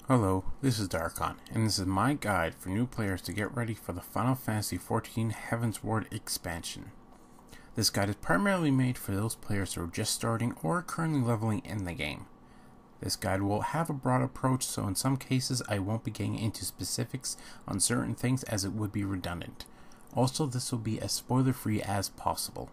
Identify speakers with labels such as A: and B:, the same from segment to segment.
A: Hello, this is Darkon, and this is my guide for new players to get ready for the Final Fantasy XIV Heavensward expansion. This guide is primarily made for those players who are just starting or currently leveling in the game. This guide will have a broad approach, so in some cases I won't be getting into specifics on certain things as it would be redundant. Also, this will be as spoiler-free as possible.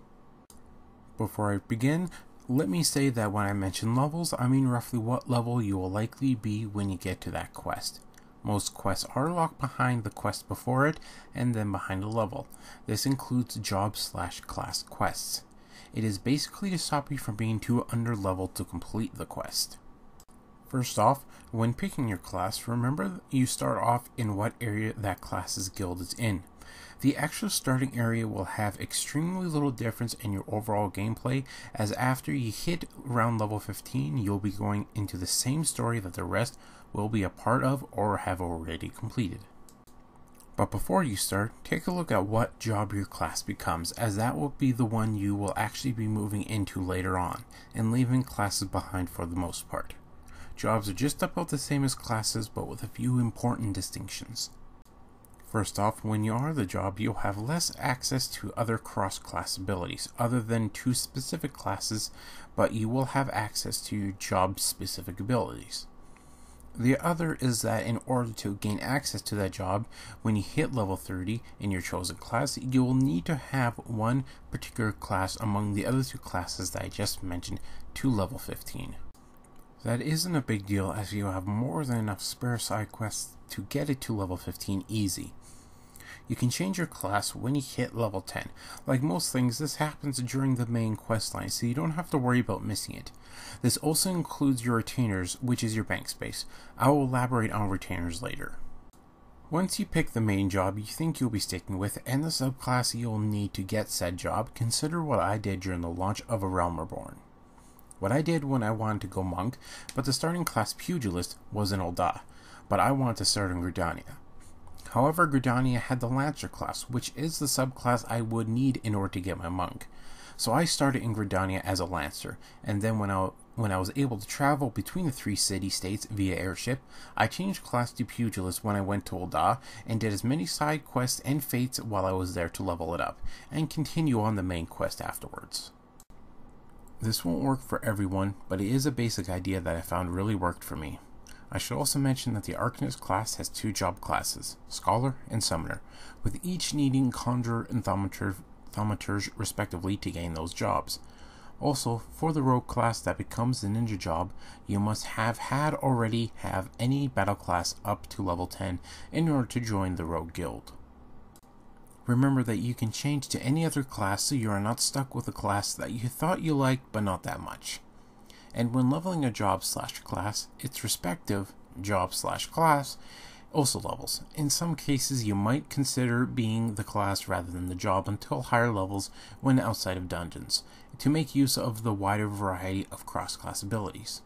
A: Before I begin, let me say that when I mention levels, I mean roughly what level you will likely be when you get to that quest. Most quests are locked behind the quest before it, and then behind a level. This includes job/class quests. It is basically to stop you from being too underleveled to complete the quest. First off, when picking your class, remember you start off in what area that class's guild is in. The actual starting area will have extremely little difference in your overall gameplay, as after you hit around level 15, you'll be going into the same story that the rest will be a part of or have already completed. But before you start, take a look at what job your class becomes, as that will be the one you will actually be moving into later on, and leaving classes behind for the most part. Jobs are just about the same as classes, but with a few important distinctions. First off, when you are the job, you'll have less access to other cross-class abilities, other than two specific classes, but you will have access to job-specific abilities. The other is that in order to gain access to that job, when you hit level 30 in your chosen class, you will need to have one particular class among the other two classes that I just mentioned to level 15. That isn't a big deal, as you have more than enough spare side quests to get it to level 15 easy. You can change your class when you hit level 10. Like most things, this happens during the main quest line, so you don't have to worry about missing it. This also includes your retainers, which is your bank space. I will elaborate on retainers later. Once you pick the main job you think you'll be sticking with and the subclass you'll need to get said job, consider what I did during the launch of A Realm Reborn. What I did when I wanted to go monk, but the starting class pugilist was in Ul'dah, but I wanted to start in Gridania. However, Gridania had the Lancer class, which is the subclass I would need in order to get my monk. So I started in Gridania as a Lancer, and then when I was able to travel between the three city-states via airship, I changed class to Pugilist when I went to Ul'dah, and did as many side quests and fates while I was there to level it up, and continue on the main quest afterwards. This won't work for everyone, but it is a basic idea that I found really worked for me. I should also mention that the Arcanist class has two job classes, Scholar and Summoner, with each needing Conjurer and Thaumaturge respectively to gain those jobs. Also, for the Rogue class that becomes the Ninja job, you must have any battle class up to level 10 in order to join the Rogue Guild. Remember that you can change to any other class so you are not stuck with a class that you thought you liked but not that much. And when leveling a job/class, its respective job/class also levels. In some cases, you might consider being the class rather than the job until higher levels when outside of dungeons, to make use of the wider variety of cross-class abilities.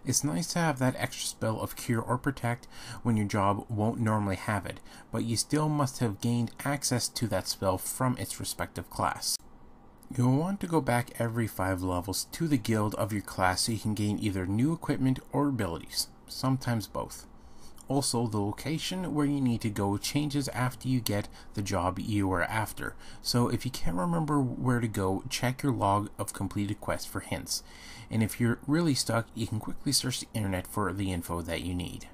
A: It's nice to have that extra spell of Cure or Protect when your job won't normally have it, but you still must have gained access to that spell from its respective class. You'll want to go back every 5 levels to the guild of your class so you can gain either new equipment or abilities, sometimes both. Also, the location where you need to go changes after you get the job you are after, so if you can't remember where to go, check your log of completed quests for hints, and if you're really stuck, you can quickly search the internet for the info that you need.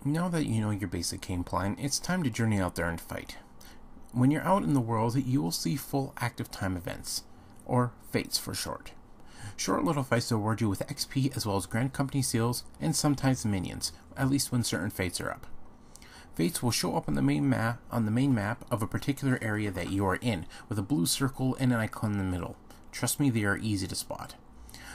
A: Now that you know your basic game plan, it's time to journey out there and fight. When you're out in the world, you will see full active time events, or fates for short. Short little fights reward you with XP as well as Grand Company seals and sometimes minions, at least when certain fates are up. Fates will show up on the main map of a particular area that you are in, with a blue circle and an icon in the middle. Trust me, they are easy to spot.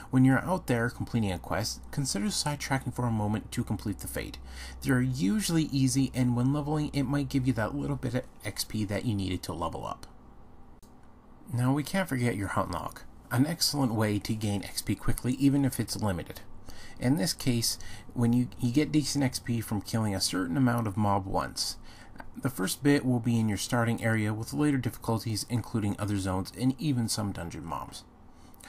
A: When you're out there completing a quest, consider sidetracking for a moment to complete the fate. They are usually easy, and when leveling, it might give you that little bit of XP that you needed to level up. Now we can't forget your hunt log, an excellent way to gain XP quickly even if it's limited. In this case, when you get decent XP from killing a certain amount of mob once. The first bit will be in your starting area, with later difficulties including other zones and even some dungeon mobs.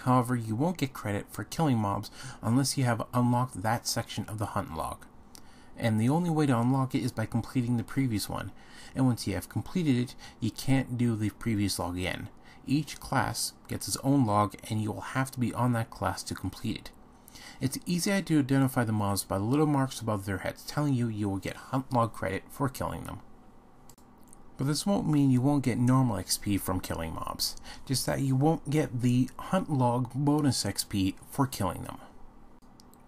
A: However, you won't get credit for killing mobs unless you have unlocked that section of the hunt log. and the only way to unlock it is by completing the previous one, and once you have completed it, you can't do the previous log again. Each class gets its own log, and you will have to be on that class to complete it. It's easy to identify the mobs by the little marks above their heads telling you will get hunt log credit for killing them. But this won't mean you won't get normal XP from killing mobs, just that you won't get the hunt log bonus XP for killing them.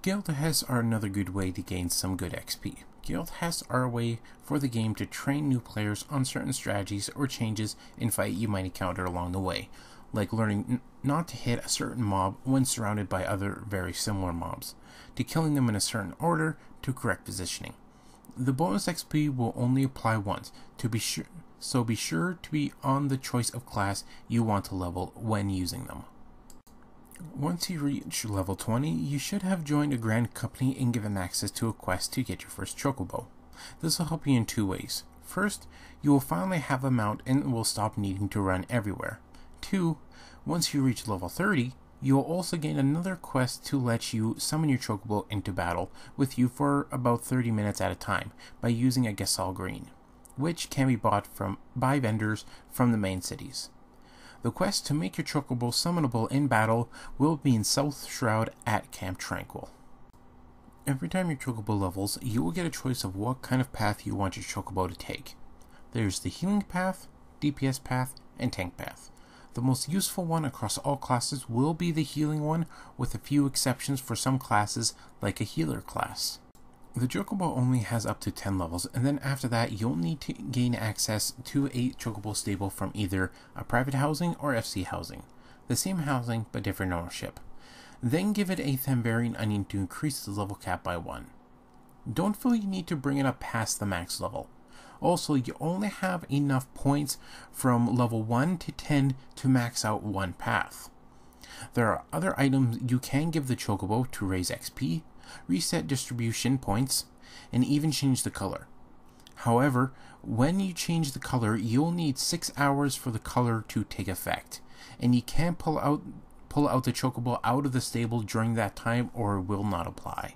A: Guild Tests are another good way to gain some good XP. Guild Tests are a way for the game to train new players on certain strategies or changes in fight you might encounter along the way, like learning not to hit a certain mob when surrounded by other very similar mobs, to killing them in a certain order, to correct positioning. The bonus XP will only apply once, so be sure to be on the choice of class you want to level when using them. Once you reach level 20, you should have joined a grand company and given access to a quest to get your first chocobo. This will help you in two ways. First, you will finally have a mount and will stop needing to run everywhere. 2. Once you reach level 30, you will also gain another quest to let you summon your chocobo into battle with you for about 30 minutes at a time by using a Gasol Green, which can be bought by vendors from the main cities. The quest to make your chocobo summonable in battle will be in South Shroud at Camp Tranquil. Every time your chocobo levels, you will get a choice of what kind of path you want your chocobo to take. There's the healing path, DPS path, and tank path. The most useful one across all classes will be the healing one, with a few exceptions for some classes like a healer class. The chocobo only has up to 10 levels, and then after that you'll need to gain access to a chocobo stable from either a private housing or FC housing. The same housing but different ownership. Then give it a Thambarian Onion to increase the level cap by 1. Don't feel you need to bring it up past the max level. Also, you only have enough points from level 1 to 10 to max out one path. There are other items you can give the chocobo to raise XP, reset distribution points, and even change the color. However, when you change the color, you'll need 6 hours for the color to take effect, and you can't pull out the chocobo out of the stable during that time or it will not apply.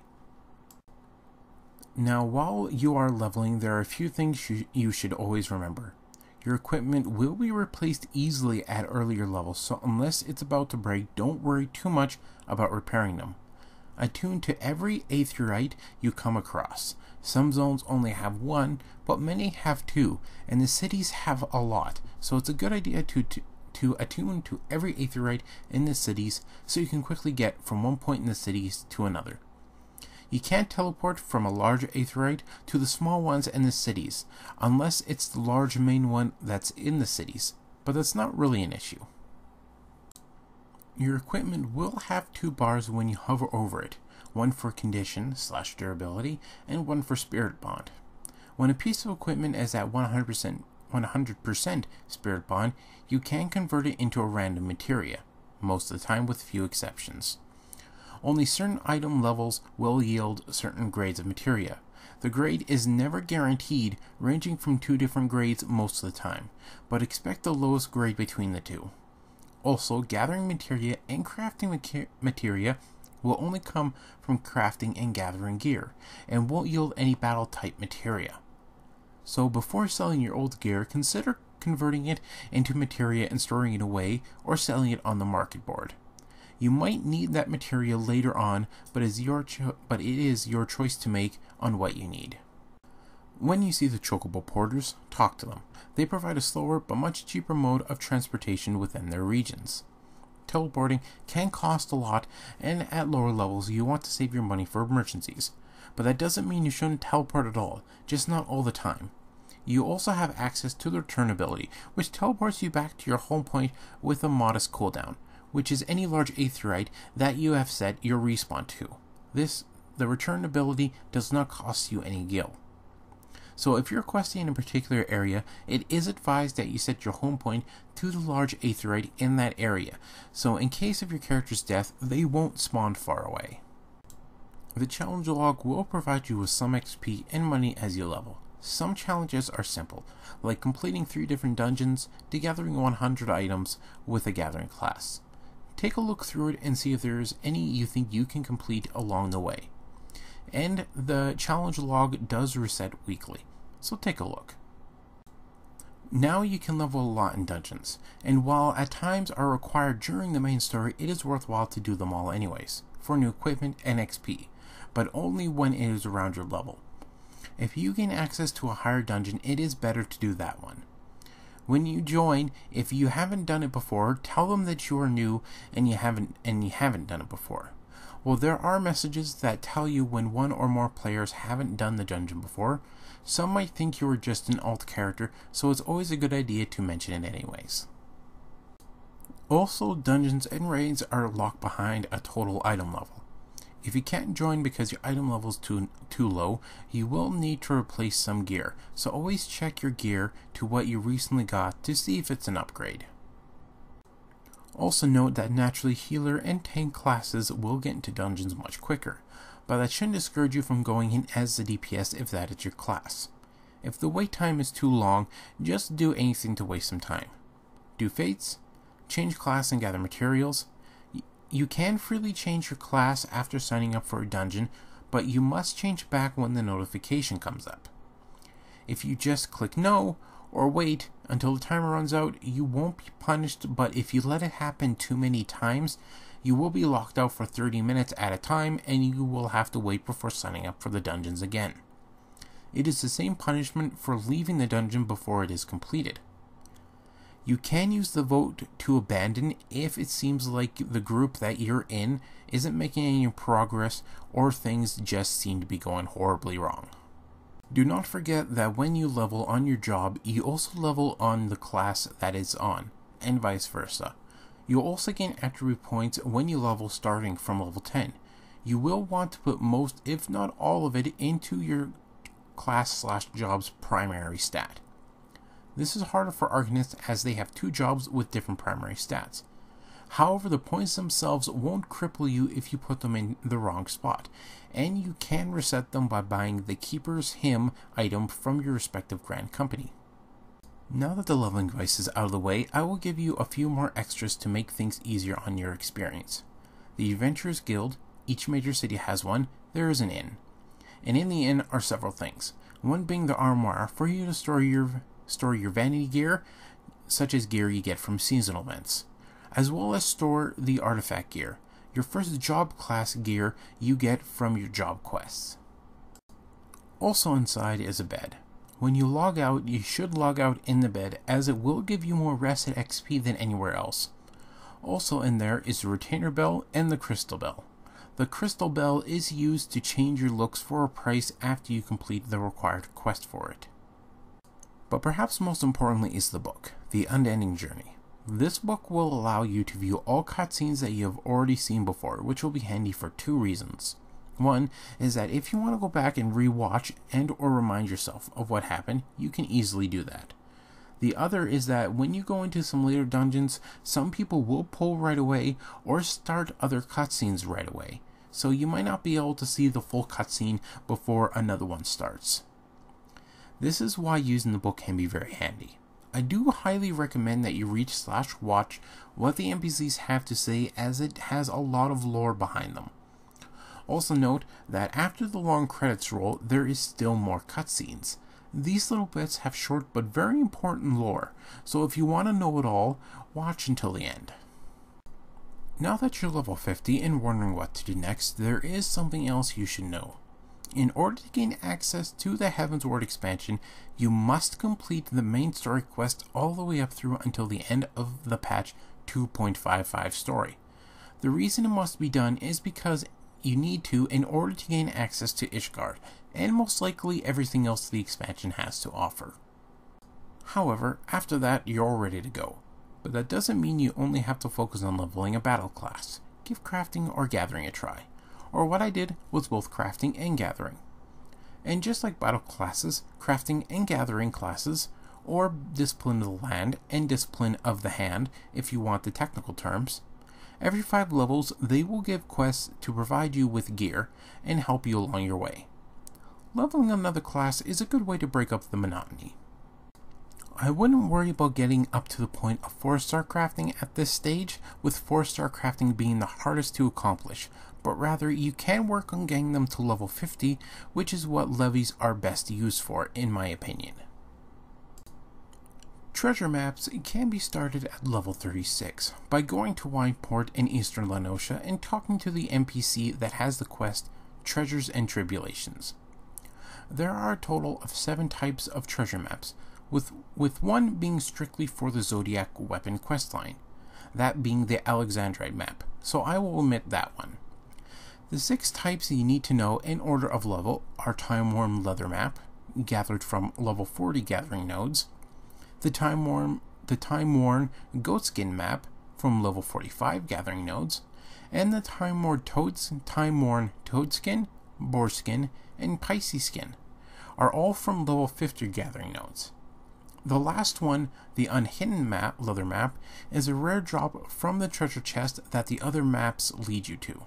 A: Now, while you are leveling, there are a few things you should always remember. Your equipment will be replaced easily at earlier levels, so unless it's about to break, don't worry too much about repairing them. Attune to every aetheryte you come across. Some zones only have one, but many have two, and the cities have a lot, so it's a good idea to attune to every aetheryte in the cities so you can quickly get from one point in the cities to another. You can't teleport from a large aetheryte to the small ones in the cities, unless it's the large main one that's in the cities, but that's not really an issue. Your equipment will have 2 bars when you hover over it, one for condition/durability and one for spirit bond. When a piece of equipment is at 100% spirit bond, you can convert it into a random materia, most of the time with few exceptions. Only certain item levels will yield certain grades of materia. The grade is never guaranteed, ranging from 2 different grades most of the time, but expect the lowest grade between the two. Also, gathering materia and crafting materia will only come from crafting and gathering gear, and won't yield any battle type materia. So before selling your old gear, consider converting it into materia and storing it away, or selling it on the market board. You might need that material later on, but it is your choice to make on what you need. When you see the chocobo porters, talk to them. They provide a slower but much cheaper mode of transportation within their regions. Teleporting can cost a lot, and at lower levels you want to save your money for emergencies, but that doesn't mean you shouldn't teleport at all, just not all the time. You also have access to the return ability, which teleports you back to your home point with a modest cooldown, which is any large aetheryte that you have set your respawn to. The return ability does not cost you any gil. So if you're questing in a particular area, it is advised that you set your home point to the large aetheryte in that area, so in case of your character's death, they won't spawn far away. The challenge log will provide you with some XP and money as you level. Some challenges are simple, like completing 3 different dungeons to gathering 100 items with a gathering class. Take a look through it and see if there's any you think you can complete along the way. and the challenge log does reset weekly, so take a look. Now you can level a lot in dungeons, and while at times are required during the main story, it is worthwhile to do them all anyways, for new equipment and XP, but only when it is around your level. If you gain access to a higher dungeon, it is better to do that one. When you join, if you haven't done it before, tell them that you are new and you haven't done it before. Well, there are messages that tell you when one or more players haven't done the dungeon before. Some might think you are just an alt character, so it's always a good idea to mention it anyways. Also, dungeons and raids are locked behind a total item level. If you can't join because your item level is too low, you will need to replace some gear, so always check your gear to what you recently got to see if it's an upgrade. Also note that naturally healer and tank classes will get into dungeons much quicker, but that shouldn't discourage you from going in as the DPS if that is your class. If the wait time is too long, just do anything to waste some time. Do fates, change class and gather materials. You can freely change your class after signing up for a dungeon, but you must change back when the notification comes up. If you just click no, or wait until the timer runs out, you won't be punished, but if you let it happen too many times, you will be locked out for 30 minutes at a time, and you will have to wait before signing up for the dungeons again. It is the same punishment for leaving the dungeon before it is completed. You can use the vote to abandon if it seems like the group that you're in isn't making any progress or things just seem to be going horribly wrong. Do not forget that when you level on your job, you also level on the class that it's on, and vice versa. You also gain attribute points when you level starting from level 10. You will want to put most, if not all of it, into your class/job's primary stat. This is harder for Arcanists as they have two jobs with different primary stats. However, the points themselves won't cripple you if you put them in the wrong spot, and you can reset them by buying the Keeper's Hymn item from your respective Grand Company. Now that the leveling device is out of the way, I will give you a few more extras to make things easier on your experience. The Adventurers Guild, each major city has one, there is an inn. And in the inn are several things, one being the armoire for you to store your vanity gear, such as gear you get from seasonal events, as well as store the artifact gear, your first job class gear you get from your job quests. Also inside is a bed. When you log out, you should log out in the bed as it will give you more rest and XP than anywhere else. Also in there is the retainer bell and the crystal bell. The crystal bell is used to change your looks for a price after you complete the required quest for it. But perhaps most importantly is the book, The Unending Journey. This book will allow you to view all cutscenes that you have already seen before, which will be handy for two reasons. One is that if you want to go back and rewatch and or remind yourself of what happened, you can easily do that. The other is that when you go into some later dungeons, some people will pull right away or start other cutscenes right away, so you might not be able to see the full cutscene before another one starts. This is why using the book can be very handy. I do highly recommend that you read/watch what the NPCs have to say, as it has a lot of lore behind them. Also note that after the long credits roll, there is still more cutscenes. These little bits have short but very important lore, so if you want to know it all, watch until the end. Now that you're level 50 and wondering what to do next, there is something else you should know. In order to gain access to the Heavensward expansion, you must complete the main story quest all the way up through until the end of the patch 2.55 story. The reason it must be done is because you need to in order to gain access to Ishgard, and most likely everything else the expansion has to offer. However, after that you're all ready to go. But that doesn't mean you only have to focus on leveling a battle class. Give crafting or gathering a try. Or what I did was both crafting and gathering. And just like battle classes, crafting and gathering classes, or discipline of the land and discipline of the hand if you want the technical terms, every 5 levels they will give quests to provide you with gear and help you along your way. Leveling another class is a good way to break up the monotony. I wouldn't worry about getting up to the point of 4-star crafting at this stage, with 4-star crafting being the hardest to accomplish, but rather you can work on getting them to level 50, which is what levies are best used for, in my opinion. Treasure maps can be started at level 36 by going to Wineport in eastern La Noscea and talking to the NPC that has the quest Treasures and Tribulations. There are a total of 7 types of treasure maps, with one being strictly for the Zodiac weapon questline, that being the Alexandrite map, so I will omit that one. The 6 types you need to know in order of level are Time-Worn Leather map, gathered from level 40 gathering nodes, the Time-Worn Goatskin map from level 45 gathering nodes, and the Time-Worn Toadskin, Boarskin, and Pisces skin are all from level 50 gathering nodes. The last one, the Unhidden Leather map, is a rare drop from the treasure chest that the other maps lead you to.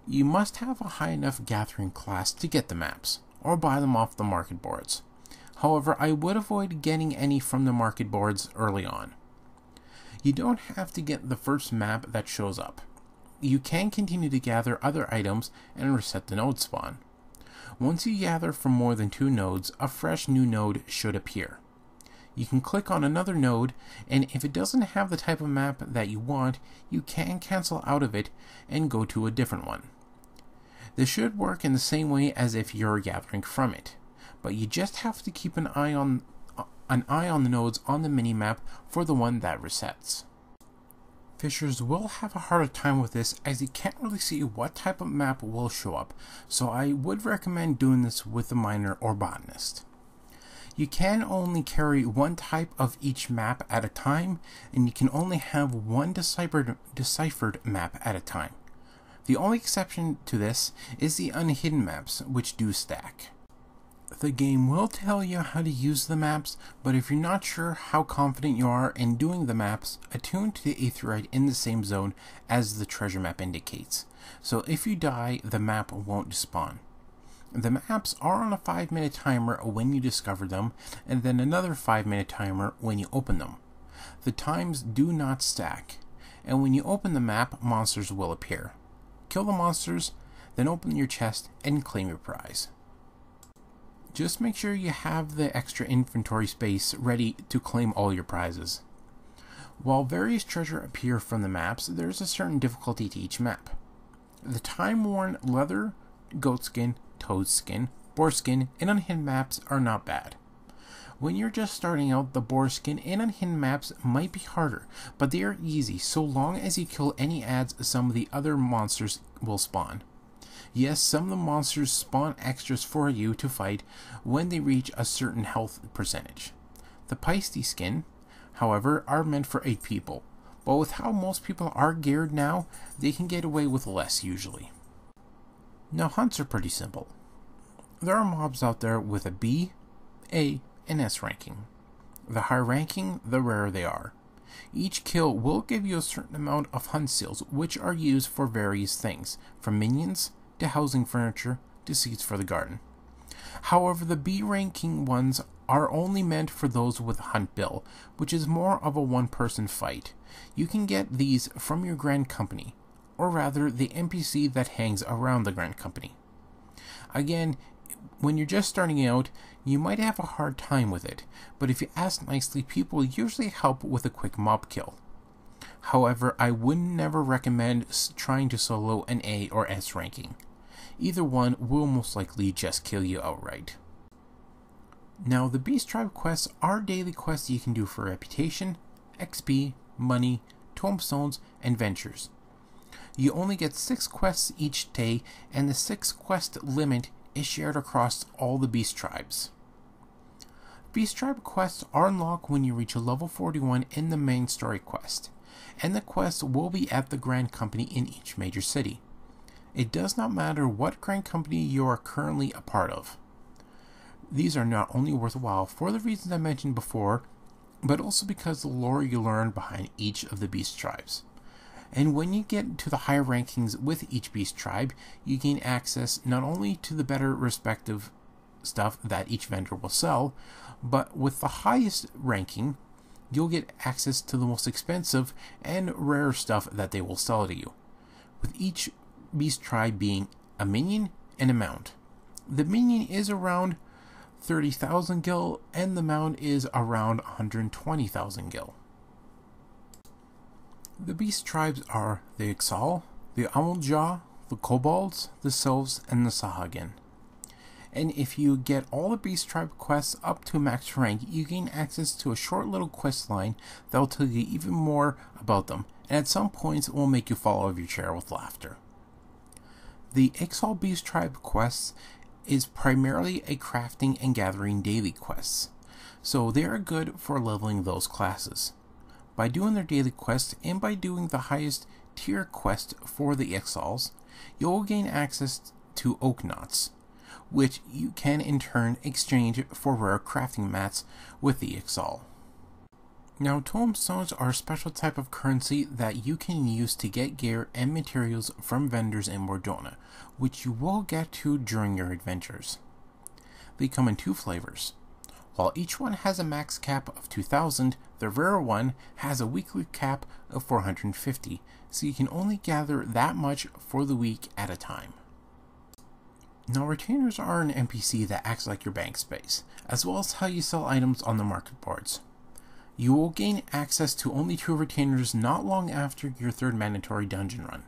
A: You must have a high enough gathering class to get the maps, or buy them off the market boards. However, I would avoid getting any from the market boards early on. You don't have to get the first map that shows up. You can continue to gather other items and reset the node spawn. Once you gather from more than 2 nodes, a fresh new node should appear. You can click on another node, and if it doesn't have the type of map that you want, you can cancel out of it and go to a different one. This should work in the same way as if you're gathering from it, but you just have to keep an eye on the nodes on the minimap for the one that resets. Fishers will have a harder time with this as you can't really see what type of map will show up, so I would recommend doing this with a miner or botanist. You can only carry 1 type of each map at a time, and you can only have 1 deciphered map at a time. The only exception to this is the unhidden maps, which do stack. The game will tell you how to use the maps, but if you're not sure how confident you are in doing the maps, attune to the aetheryte in the same zone as the treasure map indicates. So if you die, the map won't despawn. The maps are on a 5-minute timer when you discover them, and then another 5-minute timer when you open them. The times do not stack, and when you open the map, monsters will appear. Kill the monsters, then open your chest and claim your prize. Just make sure you have the extra inventory space ready to claim all your prizes. While various treasure appear from the maps, there is a certain difficulty to each map. The Time-Worn Leather, Goatskin, Toadskin, Boarskin, and Unhidden maps are not bad. When you're just starting out, the Boarskin and Unhidden maps might be harder, but they are easy so long as you kill any adds some of the other monsters will spawn. Yes, some of the monsters spawn extras for you to fight when they reach a certain health percentage. The Pisces skin, however, are meant for 8 people, but with how most people are geared now, they can get away with less usually. Now hunts are pretty simple. There are mobs out there with a B, A, and S ranking. The higher ranking, the rarer they are. Each kill will give you a certain amount of hunt seals, which are used for various things, from minions to housing furniture to seeds for the garden. However, the B ranking ones are only meant for those with a hunt bill, which is more of a one-person fight. You can get these from your Grand Company, or rather the NPC that hangs around the Grand Company. Again, when you're just starting out, you might have a hard time with it, but if you ask nicely, people usually help with a quick mob kill. However, I would never recommend trying to solo an A or S ranking. Either one will most likely just kill you outright. Now, the Beast Tribe quests are daily quests you can do for reputation, XP, money, tombstones, and ventures. You only get 6 quests each day, and the 6 quest limit is shared across all the Beast Tribes. Beast Tribe quests are unlocked when you reach a level 41 in the main story quest, and the quests will be at the Grand Company in each major city. It does not matter what Grand Company you are currently a part of. These are not only worthwhile for the reasons I mentioned before, but also because the lore you learn behind each of the Beast Tribes. And when you get to the higher rankings with each Beast Tribe, you gain access not only to the better respective stuff that each vendor will sell, but with the highest ranking, you'll get access to the most expensive and rare stuff that they will sell to you. With each beast tribe being a minion and a mount. The minion is around 30,000 gil, and the mount is around 120,000 gil. The beast tribes are the Ixal, the Amuljah, the Kobolds, the Sylphs, and the Sahagin. And if you get all the beast tribe quests up to max rank, you gain access to a short little quest line that will tell you even more about them, and at some points it will make you fall out of your chair with laughter. The Ixal beast tribe quests is primarily a crafting and gathering daily quests, so they are good for leveling those classes. By doing their daily quests and by doing the highest tier quest for the Ixals, you will gain access to oak knots, which you can in turn exchange for rare crafting mats with the Ixal. Now, tomestones are a special type of currency that you can use to get gear and materials from vendors in Mordona, which you will get to during your adventures. They come in two flavors. While each one has a max cap of 2,000, the rare one has a weekly cap of 450, so you can only gather that much for the week at a time. Now, retainers are an NPC that acts like your bank space, as well as how you sell items on the market boards. You will gain access to only 2 retainers not long after your 3rd mandatory dungeon run.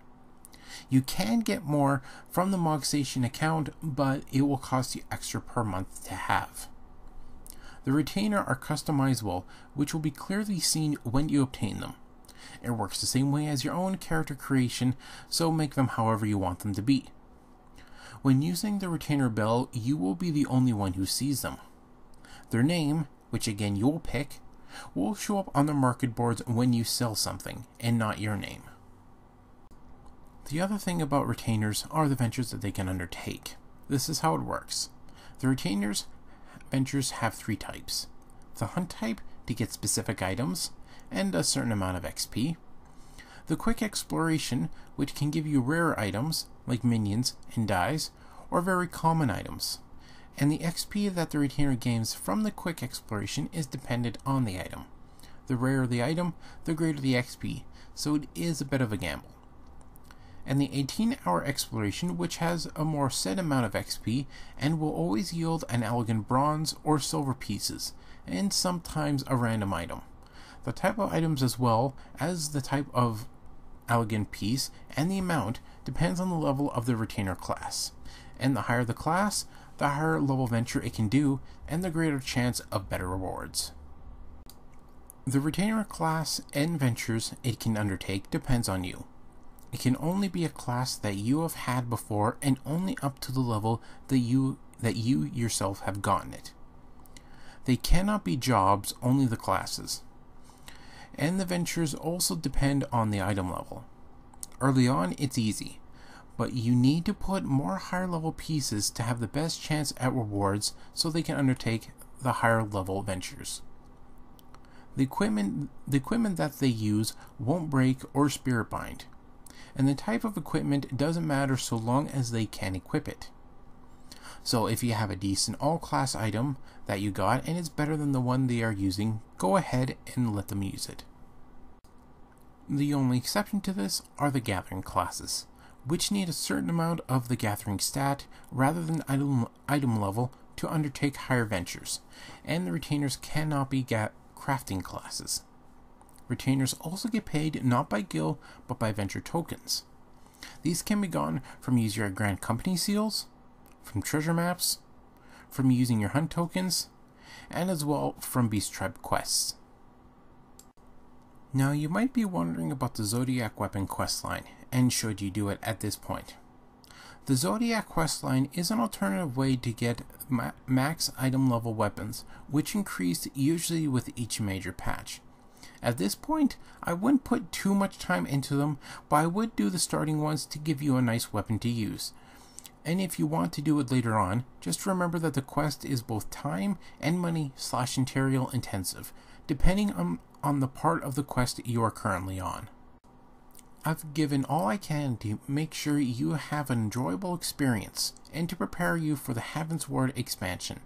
A: You can get more from the Mog Station account, but it will cost you extra per month to have. The retainer are customizable, which will be clearly seen when you obtain them. It works the same way as your own character creation, so make them however you want them to be. When using the retainer bell, you will be the only one who sees them. Their name, which again you'll pick, will show up on the market boards when you sell something, and not your name. The other thing about retainers are the ventures that they can undertake. This is how it works. The retainers ventures have 3 types. The hunt type to get specific items and a certain amount of XP. The quick exploration, which can give you rare items like minions and dyes, or very common items. And the XP that the retainer gains from the quick exploration is dependent on the item. The rarer the item, the greater the XP, so it is a bit of a gamble. And the 18-hour exploration, which has a more set amount of XP and will always yield an elegant bronze or silver pieces, and sometimes a random item. The type of items as well as the type of elegant piece and the amount depends on the level of the retainer class. And the higher the class, the higher level venture it can do, and the greater chance of better rewards. The retainer class and ventures it can undertake depends on you. It can only be a class that you have had before and only up to the level that you yourself have gotten it. They cannot be jobs, only the classes. And the ventures also depend on the item level. Early on it's easy, but you need to put more higher level pieces to have the best chance at rewards so they can undertake the higher level ventures. The equipment that they use won't break or spirit bind. And the type of equipment doesn't matter so long as they can equip it. So if you have a decent all-class item that you got and it's better than the one they are using, go ahead and let them use it. The only exception to this are the gathering classes, which need a certain amount of the gathering stat rather than item level to undertake higher ventures, and the retainers cannot be crafting classes. Retainers also get paid not by gil, but by venture tokens. These can be gotten from using your Grand Company seals, from treasure maps, from using your hunt tokens, and as well from Beast Tribe quests. Now you might be wondering about the Zodiac weapon questline, and should you do it at this point. The Zodiac questline is an alternative way to get max item level weapons, which increase usually with each major patch. At this point, I wouldn't put too much time into them, but I would do the starting ones to give you a nice weapon to use. And if you want to do it later on, just remember that the quest is both time and money / material intensive, depending on the part of the quest you are currently on. I've given all I can to make sure you have an enjoyable experience and to prepare you for the Heavensward expansion.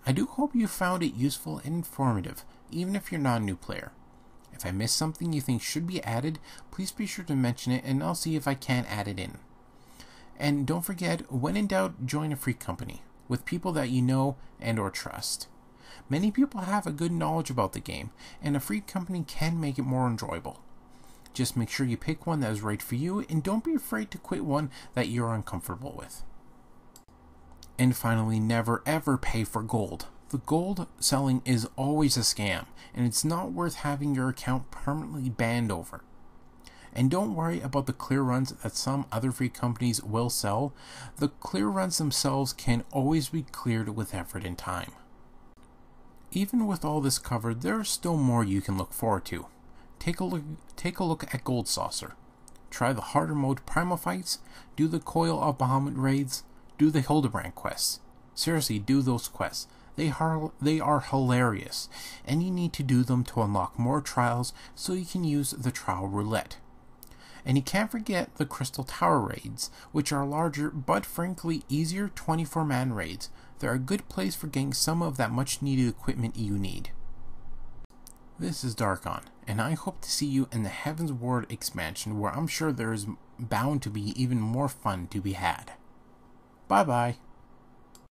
A: I do hope you found it useful and informative, even if you're not a new player. If I missed something you think should be added, please be sure to mention it and I'll see if I can add it in. And don't forget, when in doubt, join a free company with people that you know and or trust. Many people have a good knowledge about the game, and a free company can make it more enjoyable. Just make sure you pick one that is right for you, and don't be afraid to quit one that you're uncomfortable with. And finally, never ever pay for gold. The gold selling is always a scam, and it's not worth having your account permanently banned over. And don't worry about the clear runs that some other free companies will sell. The clear runs themselves can always be cleared with effort and time. Even with all this covered, there is still more you can look forward to. Take a look at Gold Saucer. Try the harder mode Primal Fights, do the Coil of Bahamut raids, do the Hildebrand quests. Seriously, do those quests. They are hilarious, and you need to do them to unlock more trials so you can use the trial roulette. And you can't forget the Crystal Tower raids, which are larger but frankly easier 24-man raids. They're a good place for getting some of that much needed equipment you need. This is Darkon, and I hope to see you in the Heavensward expansion, where I'm sure there is bound to be even more fun to be had. Bye bye.